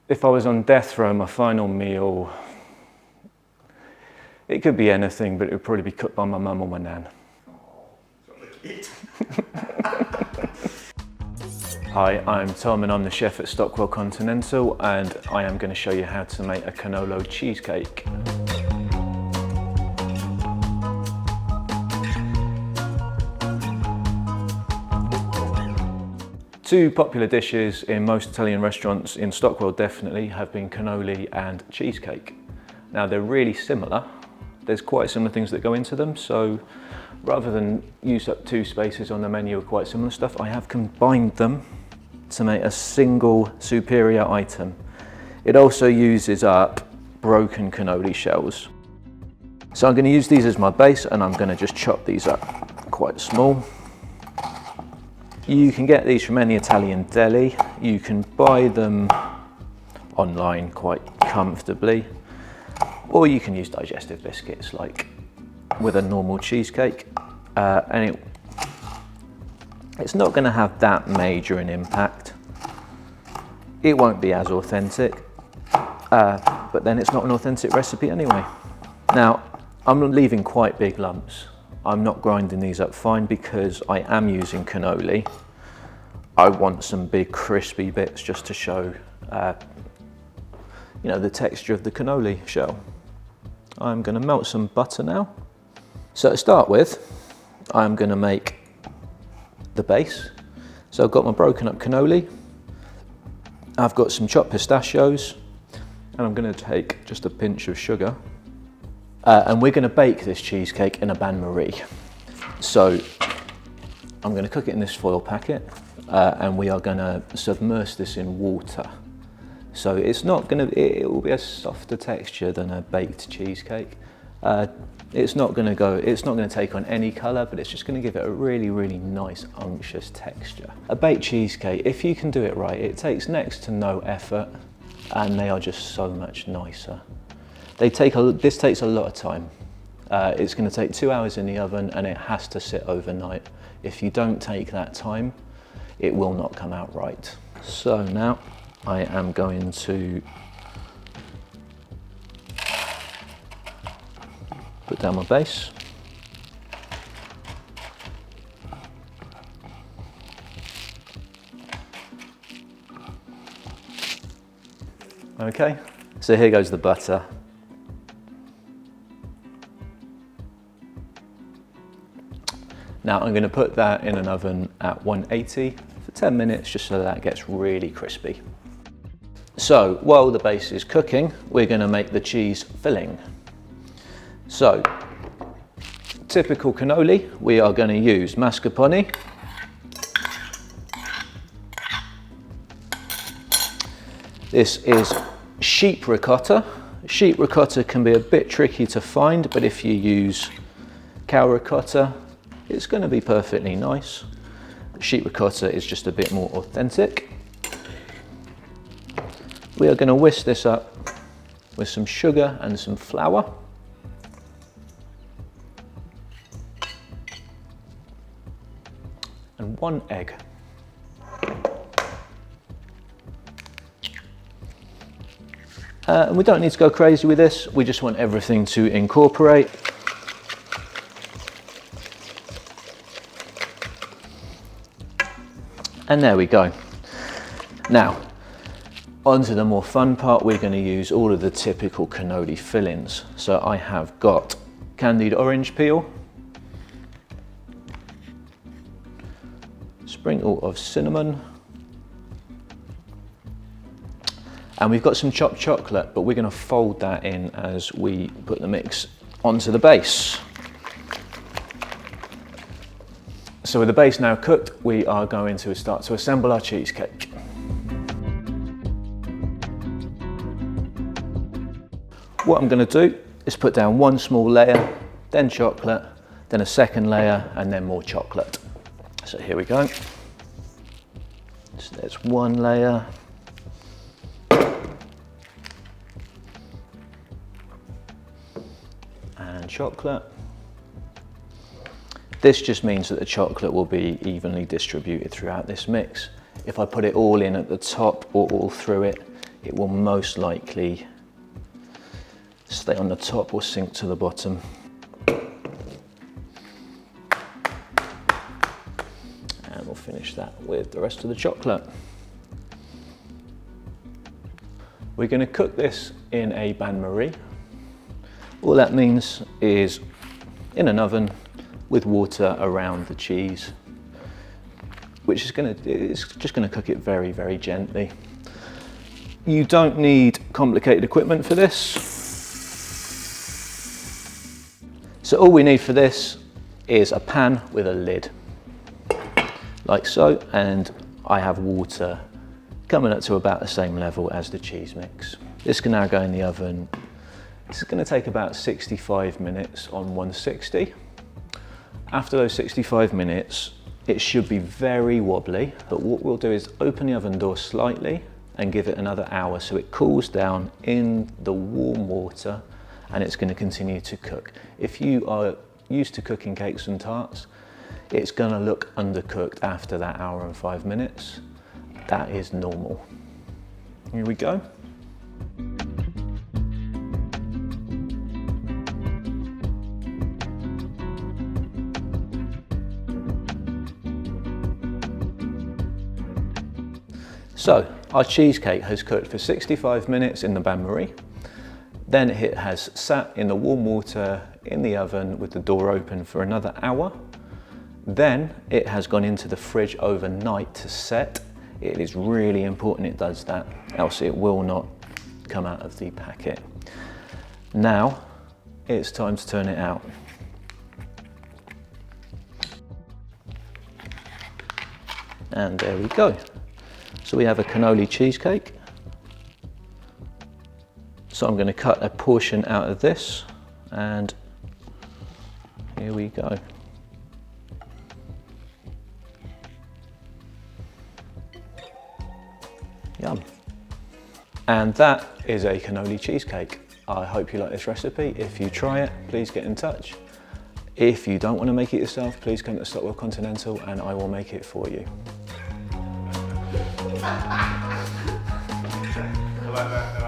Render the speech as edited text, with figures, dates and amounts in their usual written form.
If I was on death row, my final meal, it could be anything, but it would probably be cooked by my mum or my nan. Hi, I'm Tom and I'm the chef at Stockwell Continental, and I am going to show you how to make a cannolo cheesecake. Two popular dishes in most Italian restaurants, in Stockwell definitely, have been cannoli and cheesecake. Now they're really similar. There's quite similar things that go into them, so rather than use up two spaces on the menu of quite similar stuff, I have combined them to make a single superior item. It also uses up broken cannoli shells. So I'm going to use these as my base, and I'm going to just chop these up quite small. You can get these from any Italian deli. You can buy them online quite comfortably, or you can use digestive biscuits like with a normal cheesecake, and it's not going to have that major an impact. It won't be as authentic, but then it's not an authentic recipe anyway. Now, I'm leaving quite big lumps. I'm not grinding these up fine because I am using cannoli. I want some big crispy bits just to show you know, the texture of the cannoli shell. I'm going to melt some butter now. So to start with, I'm going to make the base. So I've got my broken up cannoli, I've got some chopped pistachios, and I'm going to take just a pinch of sugar. And we're going to bake this cheesecake in a bain-marie. So I'm going to cook it in this foil packet, and we are going to submerge this in water. So it's not going to, it will be a softer texture than a baked cheesecake. It's not going to take on any colour, but it's just going to give it a really, really nice unctuous texture. A baked cheesecake, if you can do it right, it takes next to no effort, and they are just so much nicer. This takes a lot of time. It's going to take 2 hours in the oven, and it has to sit overnight. If you don't take that time, it will not come out right. So now I am going to put down my base. Okay, so here goes the butter. Now I'm going to put that in an oven at 180 for 10 minutes, just so that gets really crispy. So while the base is cooking, we're going to make the cheese filling. So, typical cannoli, we are going to use mascarpone, this is sheep ricotta. Sheep ricotta can be a bit tricky to find, but if you use cow ricotta, it's going to be perfectly nice. Sheep ricotta is just a bit more authentic. We are going to whisk this up with some sugar and some flour. And 1 egg. And we don't need to go crazy with this, we just want everything to incorporate. And there we go. Now, onto the more fun part, we're going to use all of the typical cannoli fillings. So I have got candied orange peel, sprinkle of cinnamon, and we've got some chopped chocolate, but we're going to fold that in as we put the mix onto the base. So with the base now cooked, we are going to start to assemble our cheesecake. What I'm going to do is put down one small layer, then chocolate, then a second layer, and then more chocolate. So here we go. So there's one layer. And chocolate. This just means that the chocolate will be evenly distributed throughout this mix. If I put it all in at the top or all through it, it will most likely stay on the top or sink to the bottom. And we'll finish that with the rest of the chocolate. We're going to cook this in a bain-marie. All that means is in an oven with water around the cheese, which is just going to cook it very, very gently. You don't need complicated equipment for this. So all we need for this is a pan with a lid, like so, and I have water coming up to about the same level as the cheese mix. This can now go in the oven. This is going to take about 65 minutes on 160. After those 65 minutes, it should be very wobbly, but what we'll do is open the oven door slightly and give it another hour so it cools down in the warm water, and it's going to continue to cook. If you are used to cooking cakes and tarts, it's going to look undercooked after that hour and 5 minutes. That is normal. Here we go. So our cheesecake has cooked for 65 minutes in the bain-marie. Then it has sat in the warm water in the oven with the door open for another hour. Then it has gone into the fridge overnight to set. It is really important it does that, else it will not come out of the packet. Now it's time to turn it out. And there we go. So we have a cannoli cheesecake. So I'm going to cut a portion out of this, and here we go. Yum. And that is a cannoli cheesecake. I hope you like this recipe. If you try it, please get in touch. If you don't want to make it yourself, please come to Stockwell Continental and I will make it for you. I like that.